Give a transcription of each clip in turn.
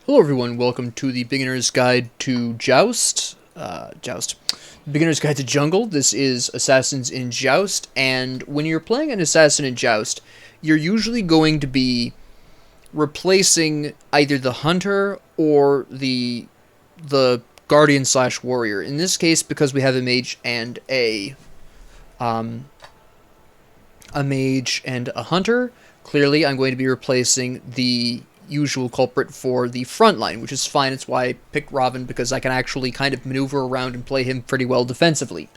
Hello everyone, welcome to the Beginner's Guide to Joust. Beginner's Guide to Jungle. This is Assassins in Joust, and when you're playing an Assassin in Joust, you're usually going to be replacing either the Hunter or the Guardian slash Warrior. In this case, because we have a Mage and a Hunter, clearly I'm going to be replacing the usual culprit for the front line, which is fine. It's why I picked Robin, because I can actually kind of maneuver around and play him pretty well defensively.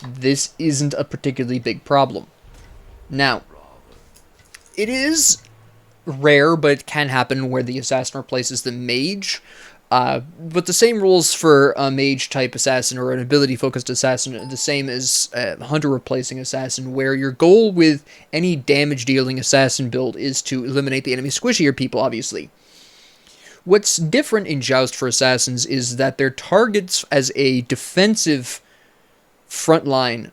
This isn't a particularly big problem. Now, it is rare, but it can happen where the assassin replaces the mage. But the same rules for a mage-type assassin or an ability-focused assassin are the same as a hunter-replacing assassin, where your goal with any damage-dealing assassin build is to eliminate the enemy squishier people, obviously. What's different in Joust for assassins is that their targets as a defensive front line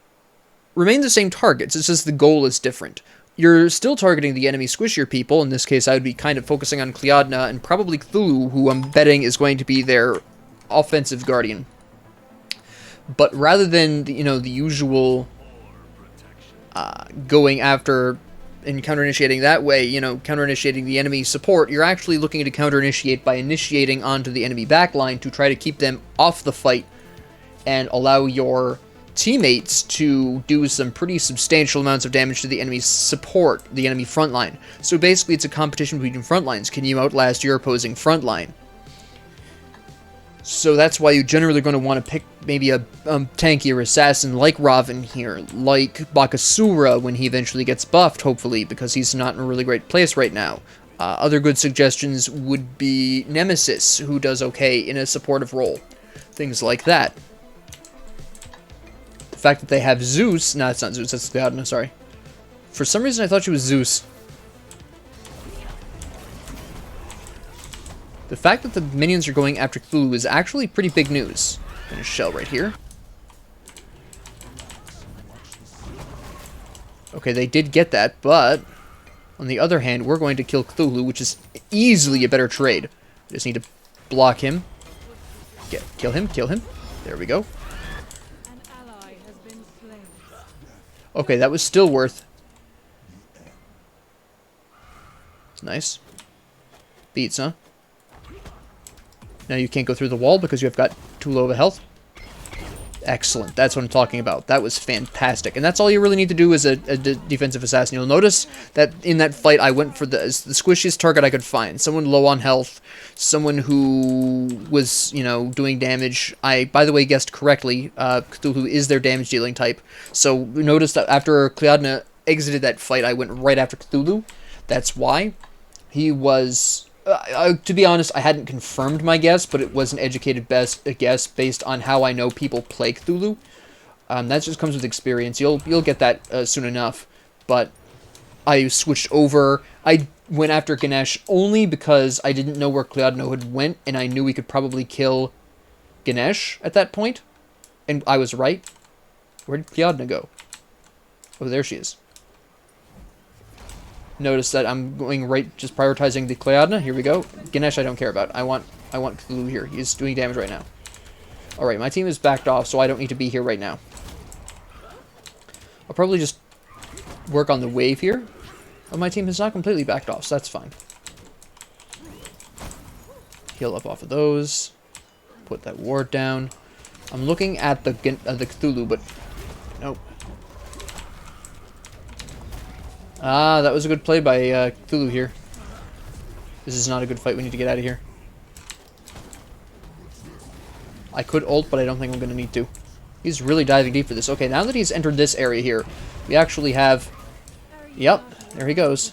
remain the same targets, it's just the goal is different. You're still targeting the enemy squishier people. In this case, I would be kind of focusing on Cleodna and probably Cthulhu, who I'm betting is going to be their offensive guardian. But rather than, the usual going after and counter-initiating that way, counter-initiating the enemy support, you're actually looking to counter-initiate by initiating onto the enemy backline to try to keep them off the fight and allow your teammates to do some pretty substantial amounts of damage to the enemy's support, the enemy front line. So basically it's a competition between front lines. Can you outlast your opposing front line? So that's why you're generally going to want to pick maybe a tankier assassin like Raven here, like Bakasura when he eventually gets buffed, hopefully, because he's not in a really great place right now. Other good suggestions would be Nemesis, who does okay in a supportive role. Things like that. The fact that they have Zeus... No, it's not Zeus, that's Cleodna, sorry. For some reason I thought she was Zeus. The fact that the minions are going after Cthulhu is actually pretty big news. And a shell right here. Okay, they did get that, but... on the other hand, we're going to kill Cthulhu, which is easily a better trade. We just need to block him. Kill him, kill him. There we go. Okay, that was still worth. Nice. Beats, huh? Now you can't go through the wall because you have got too low of a health. Excellent. That's what I'm talking about. That was fantastic. And that's all you really need to do as a defensive assassin. You'll notice that in that fight I went for the squishiest target I could find. Someone low on health. Someone who was, doing damage. I, by the way, guessed correctly. Cthulhu is their damage dealing type. So notice that after Cleodna exited that fight, I went right after Cthulhu. That's why. He was... to be honest, I hadn't confirmed my guess, but it was an educated guess based on how I know people play Cthulhu. That just comes with experience. You'll get that soon enough. But I switched over. I went after Ganesh only because I didn't know where Cleodna had went, and I knew we could probably kill Ganesh at that point. And I was right. Where did Cleodna go? Oh, there she is. Notice that I'm going right, just prioritizing the Cleodna. Here we go. Ganesh I don't care about. I want Cthulhu here. He's doing damage right now. Alright, my team is backed off, so I don't need to be here right now. I'll probably just work on the wave here. Oh, my team has not completely backed off, so that's fine. Heal up off of those. Put that ward down. I'm looking at the Cthulhu, but... nope. Ah, that was a good play by Cthulhu here. This is not a good fight. We need to get out of here. I could ult, but I don't think I'm going to need to. He's really diving deep for this. Okay, now that he's entered this area here, we actually have... Yep, there he goes.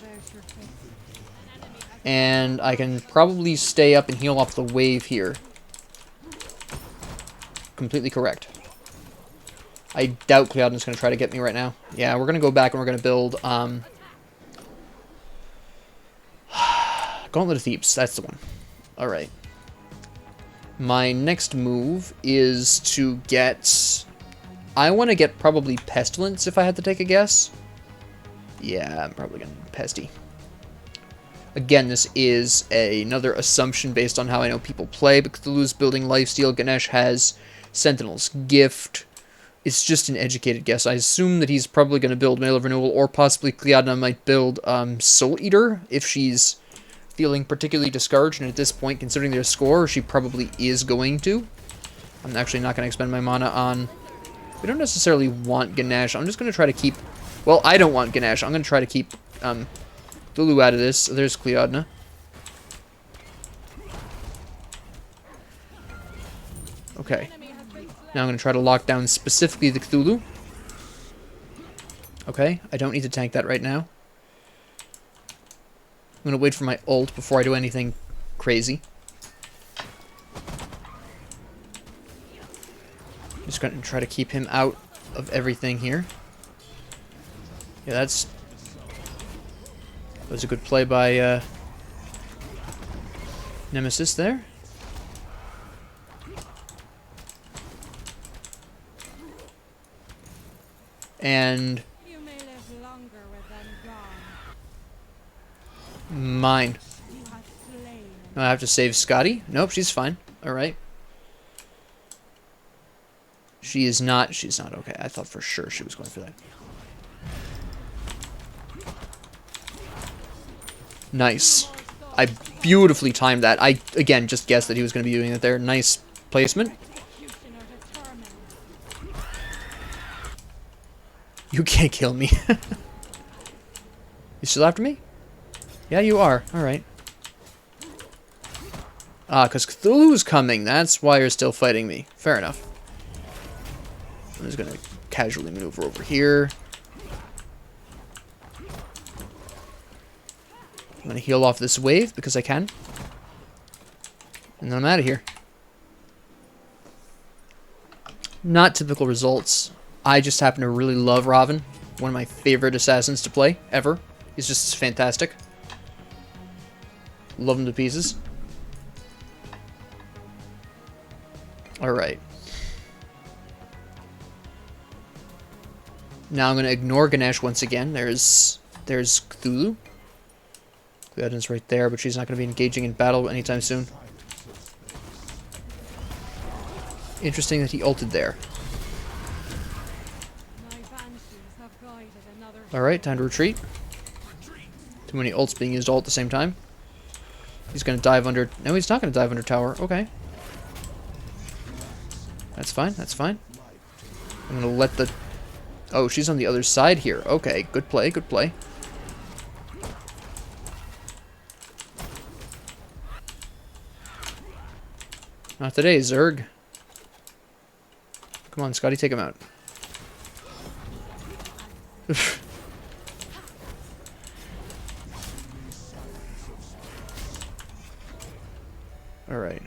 And I can probably stay up and heal off the wave here. Completely correct. I doubt Cleodna's going to try to get me right now. Yeah, we're going to go back and we're going to build... Gauntlet of Thebes, that's the one. Alright. My next move is to get... I want to get probably Pestilence if I had to take a guess. Yeah, I'm probably going to Pesty. Again, this is another assumption based on how I know people play, but Cthulhu's building lifesteal. Ganesh has Sentinel's Gift. It's just an educated guess. I assume that he's probably going to build Mail of Renewal, or possibly Cleodna might build Soul Eater if she's feeling particularly discouraged, and at this point, considering their score, she probably is going to. I'm actually not going to expend my mana on... We don't necessarily want Ganesh. I'm just going to try to keep... Well, I don't want Ganesh. I'm going to try to keep Cthulhu out of this. There's Cleodna. Okay. Now I'm going to try to lock down specifically the Cthulhu. Okay, I don't need to tank that right now. I'm going to wait for my ult before I do anything crazy. Just going to try to keep him out of everything here. Yeah, that was a good play by Nemesis there. And mine. I have to save Scotty? Nope, she's fine. Alright. She's not okay. I thought for sure she was going for that. Nice. I beautifully timed that. I, again, just guessed that he was going to be doing it there. Nice placement. You can't kill me. You still after me? Yeah, you are. Alright. Ah, because Cthulhu's coming. That's why you're still fighting me. Fair enough. I'm just going to casually maneuver over here. I'm going to heal off this wave because I can. And then I'm out of here. Not typical results. I just happen to really love Raven. One of my favorite assassins to play, ever. He's just fantastic. Love him to pieces. Alright. Now I'm going to ignore Ganesh once again. There's Cthulhu. Cleodna's right there, but she's not going to be engaging in battle anytime soon. Interesting that he ulted there. Alright, time to retreat. Too many ults being used all at the same time. He's going to dive under... No, he's not going to dive under tower. Okay. That's fine, that's fine. I'm going to let the... Oh, she's on the other side here. Okay, good play, good play. Not today, Zerg. Come on, Scotty, take him out. Alright.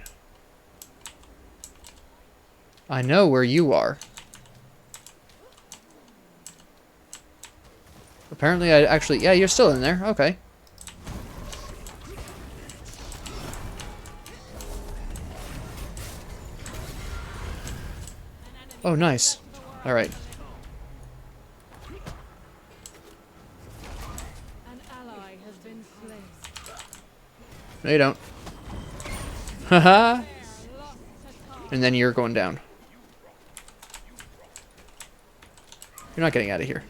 I know where you are. Apparently I actually... Yeah, you're still in there. Okay. Oh, nice. Alright. No, you don't. Haha. And then you're going down. You're not getting out of here.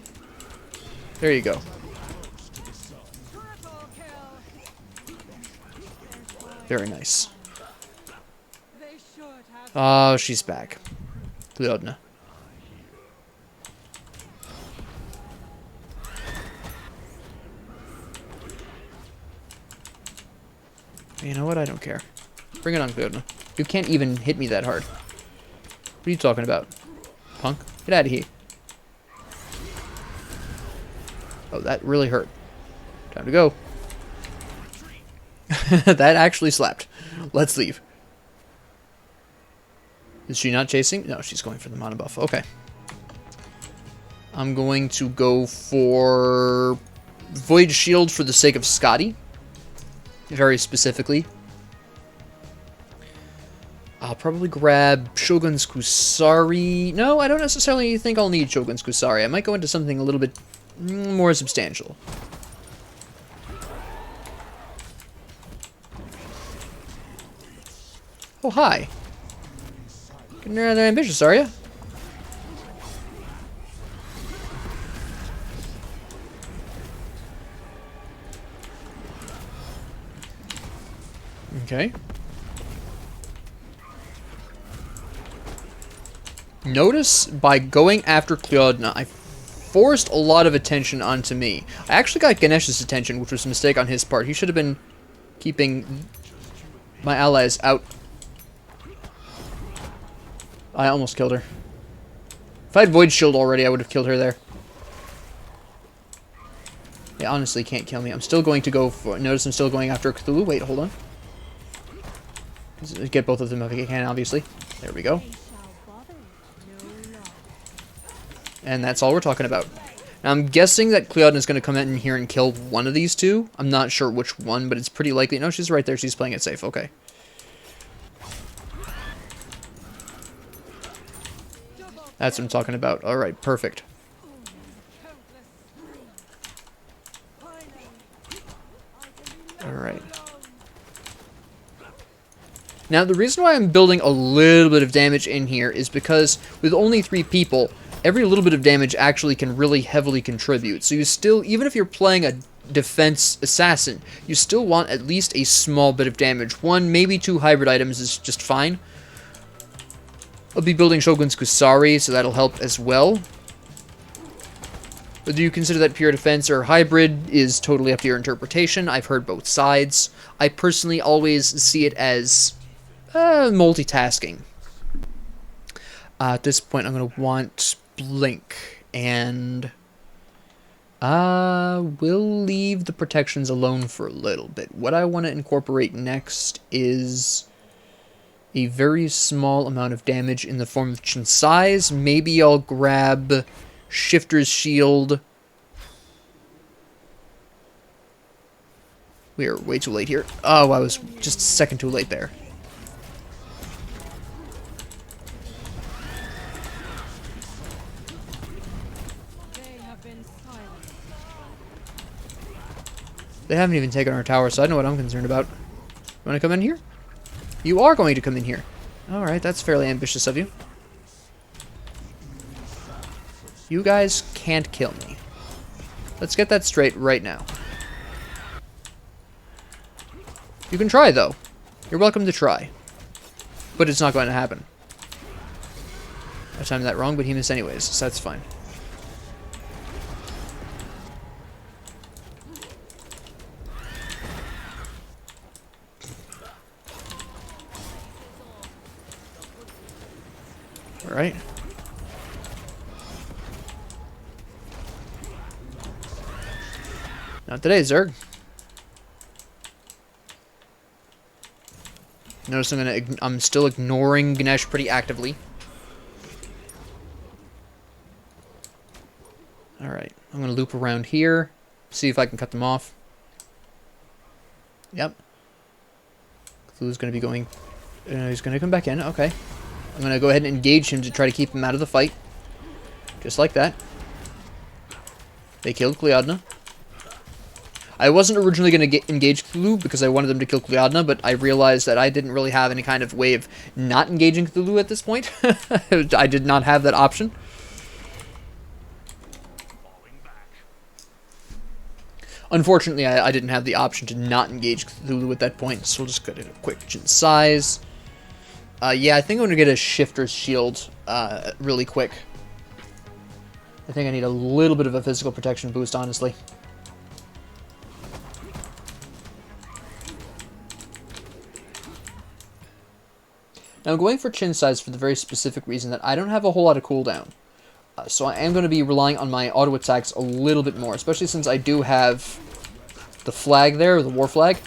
There you go. Very nice. Oh, she's back. Cleodna. You know what? I don't care. Bring it on, Cleodna. You can't even hit me that hard. What are you talking about? Punk? Get out of here. Oh, that really hurt. Time to go. That actually slapped. Let's leave. Is she not chasing? No, she's going for the mana buff. Okay. I'm going to go for Void Shield for the sake of Scotty. Very specifically. I'll probably grab Shogun's Kusari. No, I don't necessarily think I'll need Shogun's Kusari. I might go into something a little bit more substantial. Oh, hi. Getting rather ambitious, are you? Okay. Notice by going after Cleodna, I forced a lot of attention onto me. I actually got Ganesh's attention, which was a mistake on his part. He should have been keeping my allies out. I almost killed her. If I had Void Shield already, I would have killed her there. They honestly can't kill me. I'm still going to go for... Notice I'm still going after Cthulhu. Wait, hold on. Get both of them if I can, obviously. There we go. And that's all we're talking about. Now, I'm guessing that Cleodna is going to come in here and kill one of these two. I'm not sure which one, but it's pretty likely. No, she's right there. She's playing it safe. Okay. That's what I'm talking about. Alright, perfect. Alright. Now, the reason why I'm building a little bit of damage in here is because with only 3 people, every little bit of damage actually can really heavily contribute. So you still, even if you're playing a defense assassin, you still want at least a small bit of damage. 1, maybe 2 hybrid items is just fine. I'll be building Shogun's Kusari, so that'll help as well. Whether you consider that pure defense or hybrid is totally up to your interpretation. I've heard both sides. I personally always see it as multitasking. At this point, I'm going to want Blink, and we'll leave the protections alone for a little bit. What I want to incorporate next is a very small amount of damage in the form of Chinsai's. Maybe I'll grab Shifter's Shield. We are way too late here. Oh, I was just a second too late there. They haven't even taken our tower, so I know what I'm concerned about. You want to come in here? You are going to come in here. Alright, that's fairly ambitious of you. You guys can't kill me. Let's get that straight right now. You can try, though. You're welcome to try. But it's not going to happen. I timed that wrong, but he missed anyways, so that's fine. Alright. Not today, Zerg. Notice I'm still ignoring Ganesh pretty actively. Alright, I'm gonna loop around here, see if I can cut them off. Yep. Cthulhu's gonna be going... he's gonna come back in, okay. I'm gonna go ahead and engage him to try to keep him out of the fight. Just like that. They killed Cleodna. I wasn't originally going to engage Cthulhu because I wanted them to kill Cleodna, but I realized that I didn't really have any kind of way of not engaging Cthulhu at this point. I did not have that option. Unfortunately, I didn't have the option to not engage Cthulhu at that point, so we'll just get a quick size. Yeah, I think I'm going to get a Shifter's Shield really quick. I think I need a little bit of a physical protection boost, honestly. Now, I'm going for chin size for the very specific reason that I don't have a whole lot of cooldown. So I am going to be relying on my auto attacks a little bit more, especially since I do have the flag there, the war flag.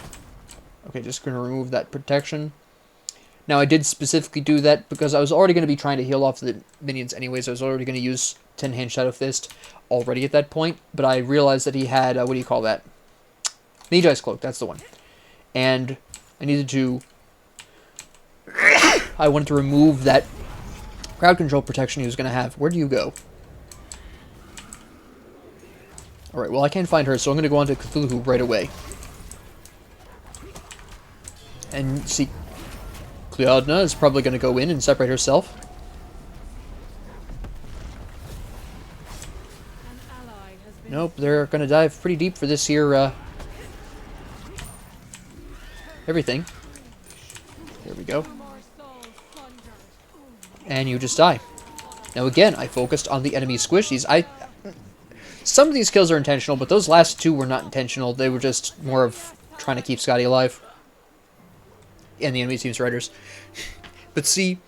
Okay, just going to remove that protection. Now, I did specifically do that because I was already going to be trying to heal off the minions anyways. I was already going to use 10-hand Shadow Fist already at that point, but I realized that he had, what do you call that? Magi's Cloak, that's the one. And I needed to... I wanted to remove that crowd control protection he was going to have. Where do you go? Alright, well I can't find her, so I'm going to go on to Cthulhu right away. And see... Liadna is probably going to go in and separate herself. Nope, they're going to dive pretty deep for this here, everything. There we go. And you just die. Now again, I focused on the enemy squishies. Some of these kills are intentional, but those last two were not intentional. They were just more of trying to keep Scotty alive. And the enemy team's riders. But see,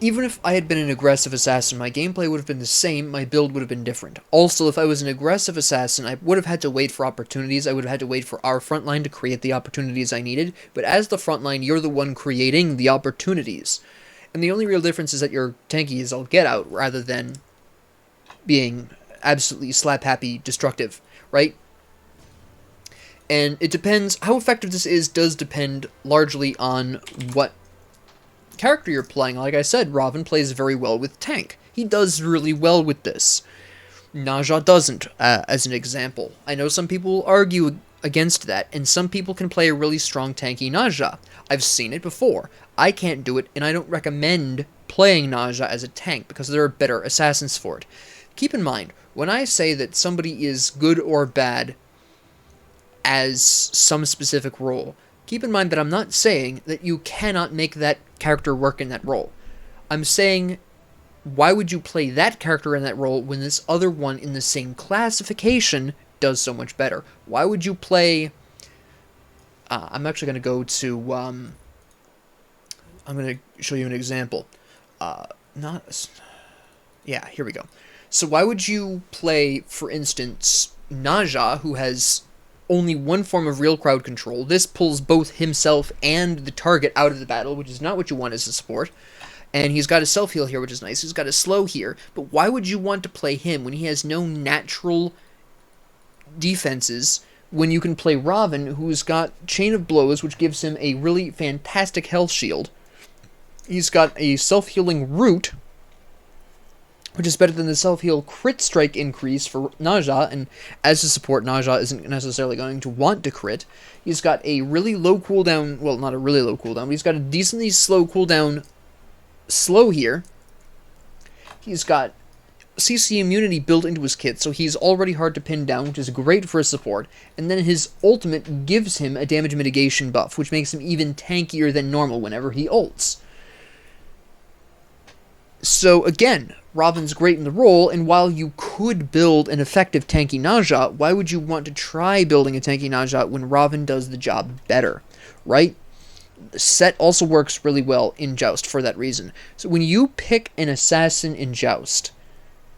even if I had been an aggressive assassin, my gameplay would have been the same, my build would have been different. Also, if I was an aggressive assassin, I would have had to wait for opportunities, I would have had to wait for our frontline to create the opportunities I needed, but as the frontline, you're the one creating the opportunities. And the only real difference is that your tanky is all get out, rather than being absolutely slap-happy destructive, right? And it depends, how effective this is does depend largely on what character you're playing. Like I said, Raven plays very well with tank. He does really well with this. Naja doesn't, as an example. I know some people will argue against that, and some people can play a really strong tanky Naja. I've seen it before. I can't do it, and I don't recommend playing Naja as a tank, because there are better assassins for it. Keep in mind, when I say that somebody is good or bad as some specific role, keep in mind that I'm not saying that you cannot make that character work in that role. I'm saying, why would you play that character in that role when this other one in the same classification does so much better? Why would you play... I'm actually going to go to... I'm going to show you an example. Yeah, here we go. So why would you play, for instance, Naja, who has only one form of real crowd control? This pulls both himself and the target out of the battle, which is not what you want as a support. And he's got a self-heal here, which is nice. He's got a slow here. But why would you want to play him when he has no natural defenses, when you can play Raven, who's got Chain of Blows, which gives him a really fantastic health shield. He's got a self-healing root, which is better than the self-heal crit strike increase for Naja, and as a support, Naja isn't necessarily going to want to crit. He's got a really low cooldown, well, not a really low cooldown, but he's got a decently slow cooldown slow here. He's got CC immunity built into his kit, so he's already hard to pin down, which is great for his support, and then his ultimate gives him a damage mitigation buff, which makes him even tankier than normal whenever he ults. So again, Raven's great in the role, and while you could build an effective tanky Naja, why would you want to try building a tanky Naja when Raven does the job better, right? The set also works really well in Joust for that reason. So when you pick an assassin in Joust,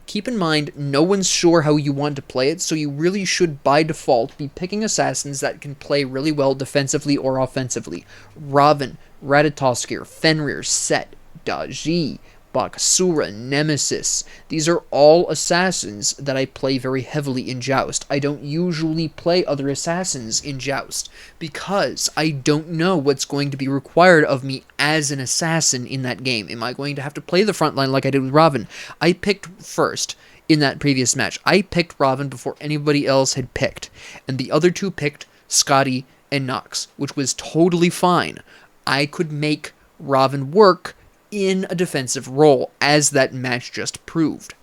keep in mind no one's sure how you want to play it, so you really should by default be picking assassins that can play really well defensively or offensively. Raven, Ratatoskir, Fenrir, Set, Daji, Bakasura, Nemesis. These are all assassins that I play very heavily in Joust. I don't usually play other assassins in Joust because I don't know what's going to be required of me as an assassin in that game. Am I going to have to play the frontline like I did with Raven? I picked first in that previous match. I picked Raven before anybody else had picked, and the other two picked Scotty and Nox, which was totally fine. I could make Raven work in a defensive role, as that match just proved.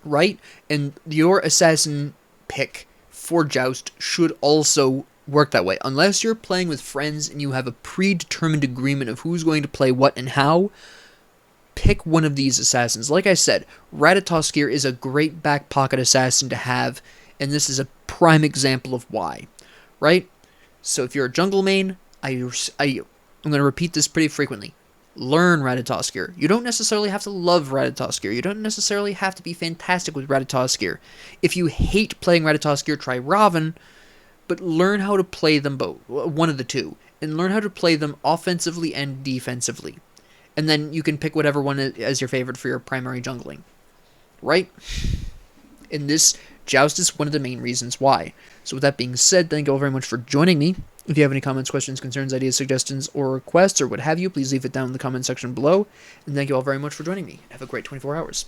Right? And your assassin pick for Joust should also work that way. Unless you're playing with friends and you have a predetermined agreement of who's going to play what and how, pick one of these assassins. Like I said, Ratatoskir is a great back pocket assassin to have, and this is a prime example of why. Right? So if you're a jungle main, I'm going to repeat this pretty frequently. Learn Ratatoskir. You don't necessarily have to love Ratatoskir. You don't necessarily have to be fantastic with Ratatoskir. If you hate playing Ratatoskir, try Raven, but learn how to play them both, one of the two, and learn how to play them offensively and defensively. And then you can pick whatever one as your favorite for your primary jungling. Right? And this Joust is one of the main reasons why. So with that being said, thank you all very much for joining me. If you have any comments, questions, concerns, ideas, suggestions, or requests, or what have you, please leave it down in the comment section below. And thank you all very much for joining me. Have a great 24 hours.